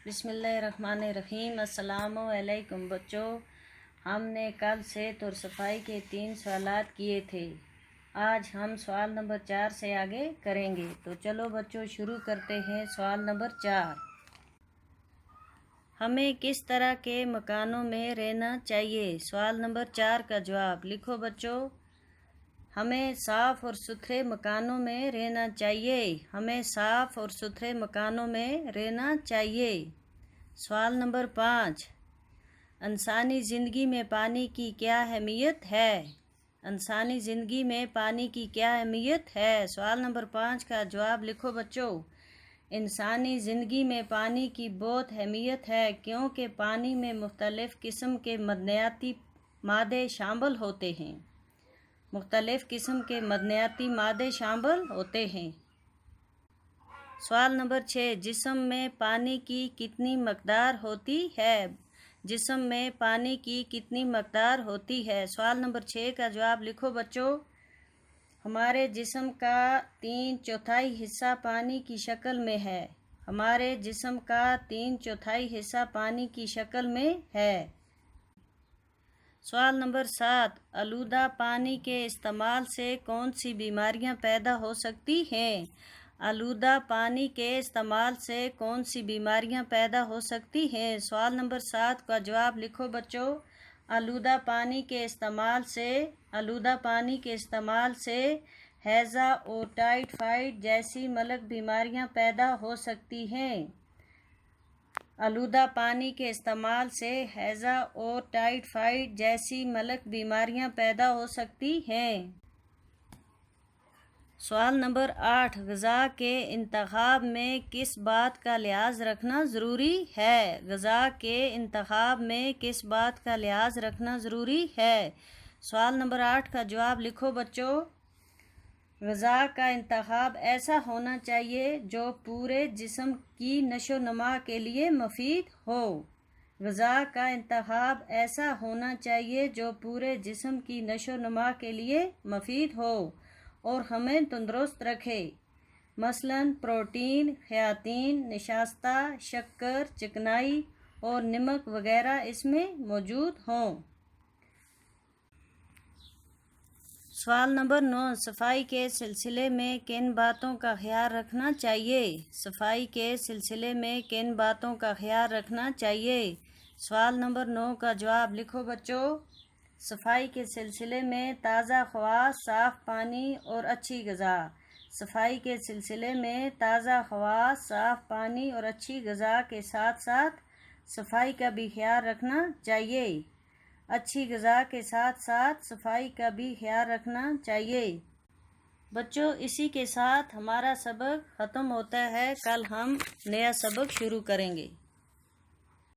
بسم اللہ الرحمن الرحیم۔ السلام علیکم بچوں، ہم نے کل صحت اور صفائی کے 3 سوالات کیے تھے۔ آج ہم سوال نمبر 4 سے آگے کریں گے۔ تو چلو بچوں شروع کرتے ہیں۔ سوال نمبر 4، ہمیں کس طرح کے مکانوں میں رہنا چاہیے؟ سوال نمبر 4 کا جواب لکھو بچوں۔ ہمیں صاف اور ستھرے مکانوں میں رہنا چاہیے۔ ہمیں صاف اور ستھرے مکانوں میں رہنا چاہیے۔ سوال نمبر 5، انسانی زندگی میں پانی کی کیا اہمیت ہے؟ انسانی زندگی میں پانی کی کیا اہمیت ہے؟ سوال نمبر 5 کا جواب لکھو بچوں۔ انسانی زندگی میں پانی کی بہت اہمیت ہے، کیونکہ پانی میں مختلف قسم کے معدنیاتی مادے شامل ہوتے ہیں۔ مختلف قسم کے معدنیاتی مادے شامل ہوتے ہیں۔ سوال نمبر 6، جسم میں پانی کی کتنی مقدار ہوتی ہے؟ جسم میں پانی کی کتنی مقدار ہوتی ہے؟ سوال نمبر 6 کا جواب لکھو بچوں۔ ہمارے جسم کا 3/4 حصہ پانی کی شکل میں ہے۔ ہمارے جسم کا 3/4 حصہ پانی کی شکل میں ہے۔ سوال نمبر 7، آلودہ پانی کے استعمال سے کون سی بیماریاں پیدا ہو سکتی ہیں؟ آلودہ پانی کے استعمال سے کون سی بیماریاں پیدا ہو سکتی ہیں؟ سوال نمبر 7 کا جواب لکھو بچوں۔ آلودہ پانی کے استعمال سے ہیضہ اور ٹائیفائڈ جیسی ملک بیماریاں پیدا ہو سکتی ہیں۔ آلودہ پانی کے استعمال سے ہیضہ اور ٹائیفائڈ جیسی ملک بیماریاں پیدا ہو سکتی ہیں۔ سوال نمبر 8، غذا کے انتخاب میں کس بات کا لحاظ رکھنا ضروری ہے؟ غذا کے انتخاب میں کس بات کا لحاظ رکھنا ضروری ہے؟ سوال نمبر 8 کا جواب لکھو بچوں۔ غذا کا انتخاب ایسا ہونا چاہیے جو پورے جسم کی نشو و نما کے لیے مفید ہو۔ غذا کا انتخاب ایسا ہونا چاہیے جو پورے جسم کی نشو و نما کے لیے مفید ہو اور ہمیں تندرست رکھے، مثلاً پروٹین، کیاتین، نشاستہ، شکر، چکنائی اور نمک وغیرہ اس میں موجود ہوں۔ سوال نمبر 9، صفائی کے سلسلے میں کن باتوں کا خیال رکھنا چاہیے؟ صفائی کے سلسلے میں کن باتوں کا خیال رکھنا چاہیے؟ سوال نمبر 9 کا جواب لکھو بچوں۔ صفائی کے سلسلے میں تازہ ہوا، صاف پانی اور اچھی غذا۔ صفائی کے سلسلے میں تازہ ہوا، صاف پانی اور اچھی غذا کے ساتھ ساتھ صفائی کا بھی خیال رکھنا چاہیے۔ اچھی غذا کے ساتھ ساتھ صفائی کا بھی خیال رکھنا چاہیے۔ بچوں اسی کے ساتھ ہمارا سبق ختم ہوتا ہے۔ کل ہم نیا سبق شروع کریں گے۔